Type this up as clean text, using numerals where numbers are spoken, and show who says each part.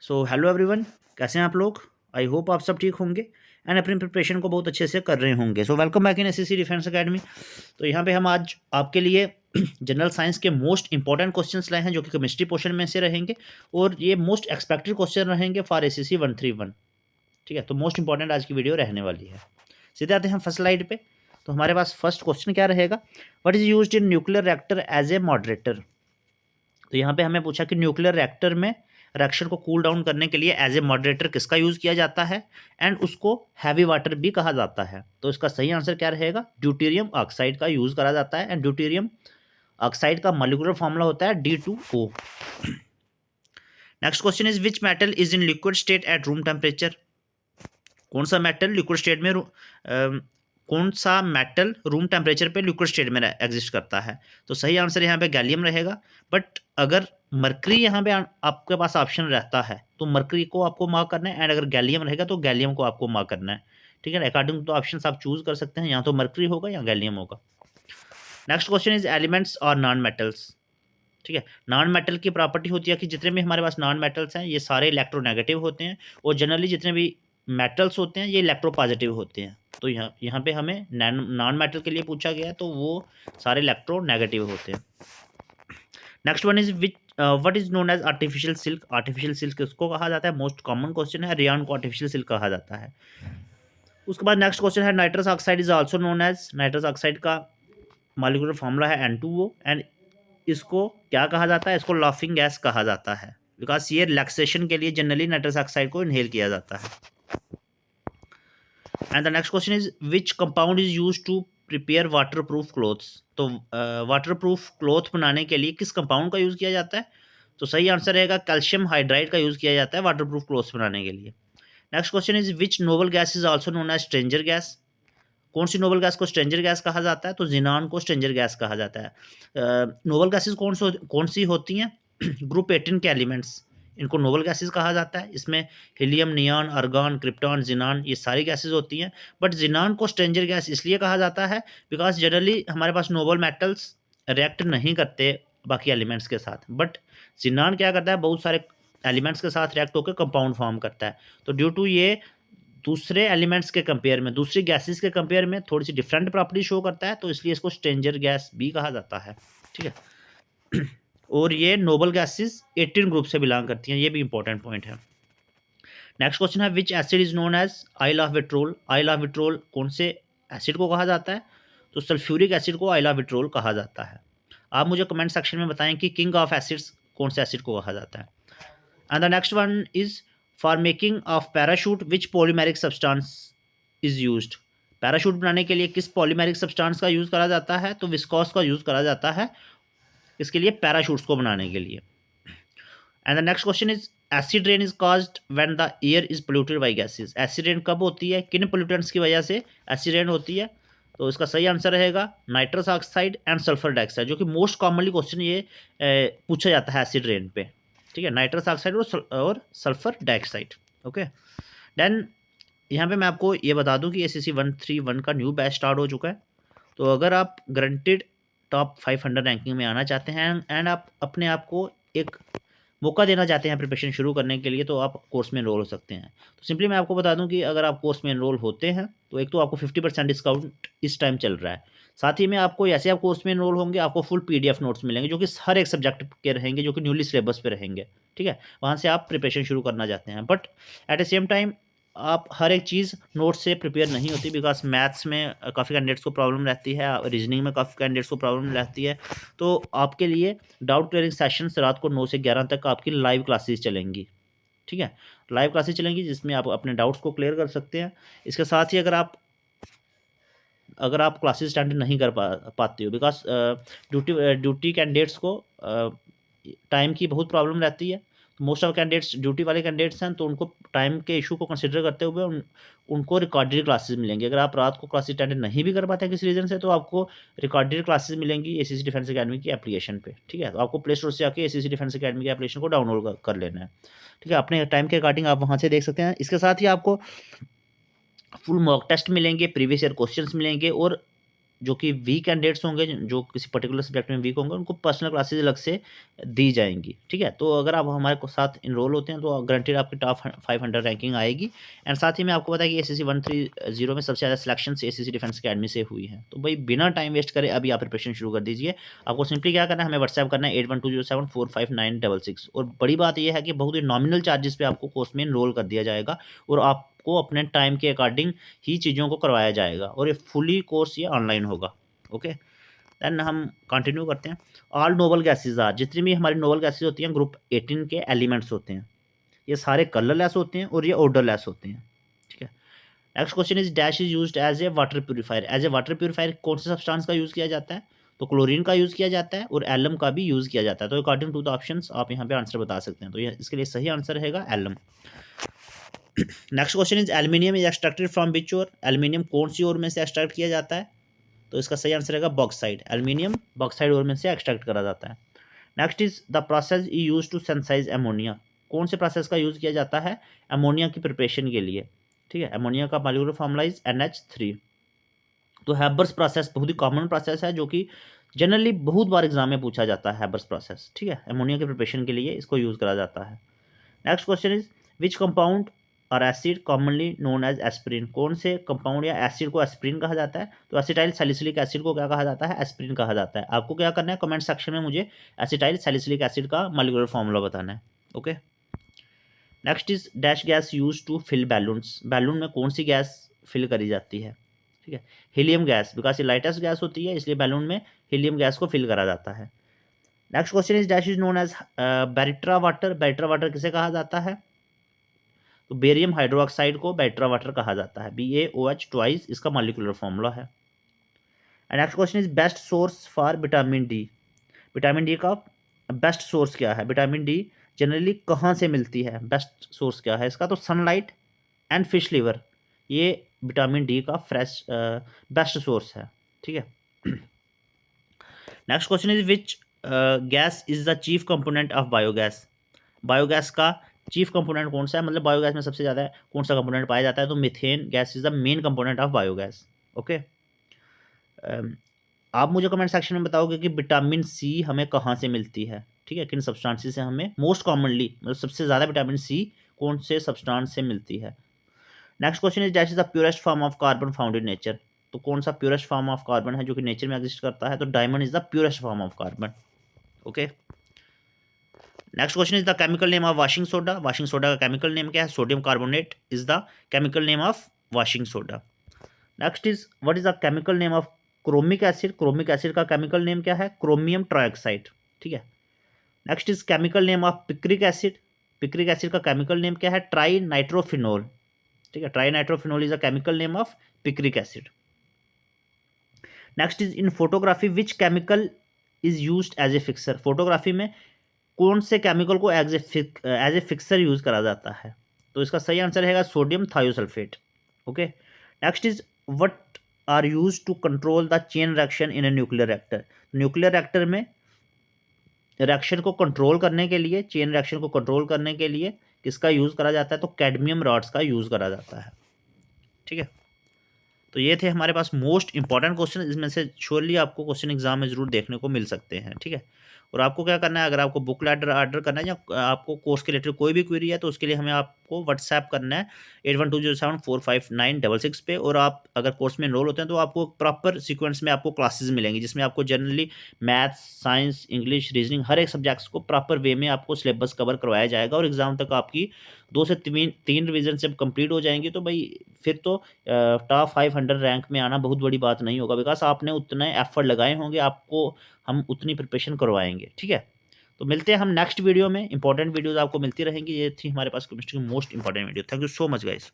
Speaker 1: So hello everyone, कैसे हैं आप लोग। आई होप आप सब ठीक होंगे एंड अपनी प्रिपरेशन को बहुत अच्छे से कर रहे होंगे। So welcome back in SSC defence academy. तो यहाँ पे हम आज आपके लिए जनरल साइंस के मोस्ट इंपॉर्टेंट क्वेश्चंस लाए हैं जो कि केमिस्ट्री पोर्शन में से रहेंगे और ये मोस्ट एक्सपेक्टेड क्वेश्चन रहेंगे फॉर एसएससी 131। ठीक है, तो मोस्ट इंपॉर्टेंट आज की वीडियो रहने वाली है। सीधे आते हैं हम फर्स्ट स्लाइड पे। तो हमारे पास फर्स्ट क्वेश्चन क्या रहेगा, what is used in nuclear reactor as a moderator. तो यहाँ पे हमें पूछा कि न्यूक्लियर रिएक्टर में रिएक्शन को कूल डाउन करने के लिए एज ए मॉडरेटर किसका यूज़ किया जाता है एंड उसको हैवी वाटर भी कहा जाता है। तो इसका सही आंसर क्या रहेगा, ड्यूटेरियम ऑक्साइड का यूज़ करा जाता है एंड ड्यूटेरियम ऑक्साइड का मॉलिक्यूलर फॉर्मूला होता है D2O। Next question is which metal is in liquid state at room temperature. कौन सा मेटल लिक्विड स्टेट में कौन सा मेटल रूम टेम्परेचर पे लिक्विड स्टेट में एग्जिस्ट करता है। तो सही आंसर यहाँ पे गैलियम रहेगा। बट अगर मरकरी यहाँ पे आपके पास ऑप्शन रहता है तो मरकरी को आपको मार्क करना है एंड अगर गैलियम रहेगा तो गैलियम को आपको मार्क करना है। ठीक है, अकॉर्डिंग टू ऑप्शन आप चूज कर सकते हैं, यहाँ तो मरकरी होगा या गैलियम होगा। नेक्स्ट क्वेश्चन इज एलिमेंट्स और नॉन मेटल्स। ठीक है, नॉन मेटल की प्रॉपर्टी होती है कि जितने भी हमारे पास नॉन मेटल्स हैं ये सारे इलेक्ट्रोनेगेटिव होते हैं और जनरली जितने भी मेटल्स होते हैं ये इलेक्ट्रोपॉजिटिव होते हैं। तो यहाँ पे हमें नॉन मेटल के लिए पूछा गया है तो वो सारे इलेक्ट्रोनेगेटिव होते हैं। Next one is which what is known as artificial silk. Artificial silk किसको कहा जाता है, मोस्ट कॉमन क्वेश्चन है, रेयन को आर्टिफिशियल सिल्क कहा जाता है। उसके बाद नेक्स्ट क्वेश्चन है nitrous oxide is also known as. Nitrous oxide का मॉलिक्यूलर फॉर्मूला है N2O एंड इसको क्या कहा जाता है, इसको लाफिंग गैस कहा जाता है बिकॉज ये रिलैक्सेशन के लिए जनरली नाइट्रस ऑक्साइड को इनहेल किया जाता है। And the next question is which compound is use to prepare water proof clothes. तो वाटर प्रूफ क्लोथ बनाने के लिए किस कंपाउंड का यूज़ किया जाता है। तो सही आंसर रहेगा कैल्शियम हाइड्राइड का यूज़ किया जाता है वाटर प्रूफ क्लोथ्स बनाने के लिए। Next question is which noble gas is also known as stranger gas. कौन सी नोबल गैस को स्ट्रेंजर गैस कहा जाता है, तो जिनान को स्ट्रेंजर गैस कहा जाता है। नोबल गैसेस कौन सी होती हैं, ग्रुप 18 के एलिमेंट्स, इनको नोबल गैसेस कहा जाता है। इसमें हीलियम, नियॉन, आर्गन, क्रिप्टॉन, जिनान ये सारी गैसेस होती हैं। बट जिनान को स्ट्रेंजर गैस इसलिए कहा जाता है बिकॉज जनरली हमारे पास नोबल मेटल्स रिएक्ट नहीं करते बाकी एलिमेंट्स के साथ, बट जिनान क्या करता है, बहुत सारे एलिमेंट्स के साथ रिएक्ट होकर कंपाउंड फॉर्म करता है। तो ड्यू टू ये दूसरे एलिमेंट्स के कंपेयर में, दूसरी गैसेस के कंपेयर में थोड़ी सी डिफरेंट प्रॉपर्टी शो करता है, तो इसलिए इसको स्ट्रेंजर गैस भी कहा जाता है। ठीक है और ये नोबल गैसेस 18 ग्रुप से बिलोंग करती हैं, ये भी इंपॉर्टेंट पॉइंट है। नेक्स्ट क्वेश्चन है which acid is known as oil of vitriol. Oil of vitriol कौन से एसिड को कहा जाता है, तो सल्फ्यूरिक एसिड को आइल ऑफ विट्रोल कहा जाता है। आप मुझे कमेंट सेक्शन में बताएं कि किंग ऑफ एसिड्स कौन से एसिड को कहा जाता है। And the next one is for making of parachute which polymeric substance is used. Parachute बनाने के लिए किस पॉलीमेरिक सब्सटेंस का यूज़ करा जाता है, तो विस्कॉस का यूज़ करा जाता है इसके लिए, पैराशूट्स को बनाने के लिए। And the next question is acid rain is caused when the air is polluted by gases. Acid rain कब होती है, किन पोल्यूटेंट्स की वजह से एसिड रेन होती है। तो इसका सही आंसर रहेगा nitrous oxide and sulphur dioxide, जो कि मोस्ट कॉमनली क्वेश्चन ये पूछा जाता है एसिड रेन पे। ठीक है, नाइट्रस ऑक्साइड और सल्फर डाइऑक्साइड। ओके देन यहाँ पे मैं आपको ये बता दूं कि एसएससी 131 का न्यू बैच स्टार्ट हो चुका है। तो अगर आप गारंटेड टॉप 500 रैंकिंग में आना चाहते हैं एंड आप अपने आप को एक मौका देना चाहते हैं प्रिपरेशन शुरू करने के लिए, तो आप कोर्स में एनरोल हो सकते हैं। तो सिंपली मैं आपको बता दूं कि अगर आप कोर्स में एनरोल होते हैं तो एक तो आपको 50% डिस्काउंट इस टाइम चल रहा है। साथ ही में आपको जैसे आप कोर्स में एनरोल होंगे आपको फुल PDF नोट्स मिलेंगे जो कि हर एक सब्जेक्ट के रहेंगे, जो कि न्यूली सिलेबस पे रहेंगे। ठीक है, वहाँ से आप प्रिपरेशन शुरू करना चाहते हैं, but at the same time आप हर एक चीज़ नोट से प्रिपेयर नहीं होती बिकॉज मैथ्स में काफ़ी कैंडिडेट्स को प्रॉब्लम रहती है, रीजनिंग में काफ़ी कैंडिडेट्स को प्रॉब्लम रहती है। तो आपके लिए डाउट क्लियरिंग सेशंस रात को 9 से 11 तक आपकी लाइव क्लासेस चलेंगी। ठीक है, लाइव क्लासेस चलेंगी जिसमें आप अपने डाउट्स को क्लियर कर सकते हैं। इसके साथ ही अगर आप क्लासेस अटेंड नहीं कर पाते हो बिकॉज ड्यूटी कैंडिडेट्स को टाइम की बहुत प्रॉब्लम रहती है। तो मोस्ट ऑफ कैंडिडेट्स ड्यूटी वाले कैंडिडेट्स हैं, तो उनको टाइम के इशू को कंसिडर करते हुए उनको रिकॉर्डेड क्लासेस मिलेंगी। अगर आप रात को क्लासेस अटेंड नहीं भी कर पाते हैं किसी रीज़न से, तो आपको रिकॉर्डेड क्लासेस मिलेंगी एसएससी डिफेंस अकेडमी की एप्लीकेशन पे। ठीक है, तो आपको प्ले स्टोर से आके एसएससी डिफेंस अकेडमी की एप्लीकेशन को डाउनलोड कर लेना है। ठीक है, अपने टाइम के अकॉर्डिंग आप वहाँ से देख सकते हैं। इसके साथ ही आपको फुल मॉक टेस्ट मिलेंगे, प्रीवियस ईयर क्वेश्चंस मिलेंगे और जो कि वीक कैंडिडेट्स होंगे, जो किसी पर्टिकुलर सब्जेक्ट में वीक होंगे, उनको पर्सनल क्लासेज अलग से दी जाएंगी। ठीक है, तो अगर आप हमारे साथ इनरोल होते हैं तो गारंटेड आपकी टॉप 500 रैंकिंग आएगी। एंड साथ ही मैं आपको बताया कि ACC 130 में सबसे ज़्यादा सिलेक्शन ACC डिफेंस अकेडमी से हुई है। तो भाई बिना टाइम वेस्ट करे अभी आप प्रिपरेशन शुरू कर दीजिए। आपको सिंपली क्या करना है, हमें व्हाट्सएप करना है 8120745966। और बड़ी बात यह है कि बहुत ही नॉमिनल चार्जेस पे आपको कोर्स में इनरोल कर दिया जाएगा और आपको अपने टाइम के अकॉर्डिंग ही चीज़ों को करवाया जाएगा, और ये फुली कोर्स ये ऑनलाइन होगा। ओके, देन हम कंटिन्यू करते हैं। ऑल नोबल गैसेज आर, जितनी भी हमारी नोबल गैसेज होती हैं ग्रुप 18 के एलिमेंट्स होते हैं, ये सारे कलरलेस होते हैं और ये ऑर्डरलेस होते हैं। ठीक है, next question is dash is used as a water purifier. As a water purifier कौन से सब्सटेंस का यूज़ किया जाता है? तो क्लोरीन का यूज़ किया जाता है और एलम का भी यूज़ किया जाता है। तो अकॉर्डिंग टू द ऑप्शंस आप यहाँ पे आंसर बता सकते हैं। तो ये इसके लिए सही आंसर रहेगा alum. Next question is aluminium is extracted from which ore. Aluminium कौन सी ओर में से एक्सट्रैक्ट किया जाता है? तो इसका सही आंसर रहेगा बॉक्साइड। एल्यूमिनियम बॉक्साइड ओर में से एक्सट्रैक्ट करा जाता है। Next is the process use to synthesise ammonia. कौन से प्रोसेस का यूज़ किया जाता है अमोनिया की प्रिपरेशन के लिए? ठीक है, अमोनिया का मॉलिक्यूलर फॉर्मूला इज NH3। तो हैबर्स प्रोसेस बहुत ही कॉमन प्रोसेस है, जो कि जनरली बहुत बार एग्जाम में पूछा जाता है। हैबर्स प्रोसेस, ठीक है, अमोनिया के प्रिपरेशन के लिए इसको यूज़ करा जाता है। Next question is which compound और acid commonly known as aspirin. कौन से कंपाउंड या एसिड को एस्प्रिन कहा जाता है? तो एसिटाइल सैलिसिलिक एसिड को क्या कहा जाता है? एस्प्रिन कहा जाता है। आपको क्या करना है, कमेंट सेक्शन में मुझे एसिटाइल सैलिसिलिक एसिड का मॉलिक्यूलर फॉर्मूला बताना है। Okay, next is dash gas use to fill balloons. Balloon में कौन सी गैस फिल करी जाती है? ठीक है, हीलियम गैस, बिकॉज ये लाइटेस्ट गैस होती है, इसलिए बैलून में हीलियम गैस को फिल करा जाता है। Next question is dash is known as baryta water. Baryta water किसे कहा जाता है? तो बेरियम हाइड्रोक्साइड को बैरिट्रा वाटर कहा जाता है। BaOH ट्वाइस इसका मॉलिक्यूलर फॉर्मूला है। And next question is best source for vitamin D. Vitamin D का बेस्ट सोर्स क्या है? विटामिन डी जनरली कहाँ से मिलती है? बेस्ट सोर्स क्या है इसका? तो सनलाइट एंड फिश लिवर, ये विटामिन डी का फ्रेश बेस्ट सोर्स है। ठीक है, next question is which gas is the chief component of biogas. Biogas का चीफ कंपोनेंट कौन सा है, मतलब बायोगैस में सबसे ज़्यादा कौन सा कंपोनेंट पाया जाता है? तो methane gas is the main component of biogas. Okay, आप मुझे कमेंट सेक्शन में बताओगे कि विटामिन सी हमें कहाँ से मिलती है। ठीक है, किन सब्सटेंसेस से हमें मोस्ट कॉमनली, मतलब सबसे ज़्यादा विटामिन सी कौन से सब्सटेंस से मिलती है। Next question is dash is the purest form of carbon found in nature. तो कौन सा प्योरेस्ट फॉर्म ऑफ कार्बन है जो कि नेचर में एग्जिस्ट करता है? तो diamond is the purest form of carbon. Okay, next question is the chemical name of washing soda. Washing soda का केमिकल नेम क्या है? Sodium carbonate is the chemical name of washing soda. Next is what is the chemical name of chromic acid. Chromic acid का chemical name क्या है? Chromium trioxide. ठीक है, next is chemical name of picric acid. Picric acid का chemical name क्या है? Trinitrophenol. ठीक है, trinitrophenol is a chemical name of picric acid. Next is in photography which chemical is used as a fixer. Photography में कौन से chemical को as a fixer use करा जाता है? तो इसका सही आंसर रहेगा sodium thiosulphate. Okay, next is what are use to control the chain reaction in a nuclear reactor. Nuclear reactor में रिएक्शन को कंट्रोल करने के लिए, चेन रिएक्शन को कंट्रोल करने के लिए किसका यूज़ करा जाता है? तो कैडमियम रॉड्स का यूज़ करा जाता है। ठीक है, तो ये थे हमारे पास मोस्ट इंपॉर्टेंट क्वेश्चन। इसमें से श्योरली आपको क्वेश्चन एग्जाम में जरूर देखने को मिल सकते हैं। ठीक है, और आपको क्या करना है, अगर आपको बुक ऑर्डर करना है या आपको कोर्स के रिलेटेड कोई भी क्वेरी है, तो उसके लिए हमें आपको व्हाट्सएप करना है 8120745966 पे। और आप अगर कोर्स में एनरोल होते हैं तो आपको प्रॉपर सीक्वेंस में आपको क्लासेस मिलेंगी, जिसमें आपको generally maths, science, English, reasoning हर एक सब्जेक्ट्स को प्रॉपर वे में आपको सिलेबस कवर करवाया जाएगा। और एग्जाम तक आपकी 2 से 3 रिवीजन जब कंप्लीट हो जाएंगी तो भाई फिर तो टॉप 500 रैंक में आना बहुत बड़ी बात नहीं होगा, बिकॉज आपने उतने एफर्ट लगाए होंगे, आपको हम उतनी प्रिपरेशन करवाएंगे। ठीक है, तो मिलते हैं हम नेक्स्ट वीडियो में। इंपॉर्टेंट वीडियोस आपको मिलती रहेंगी। ये थी हमारे पास केमिस्ट्री की most important video. Thank you so much guys.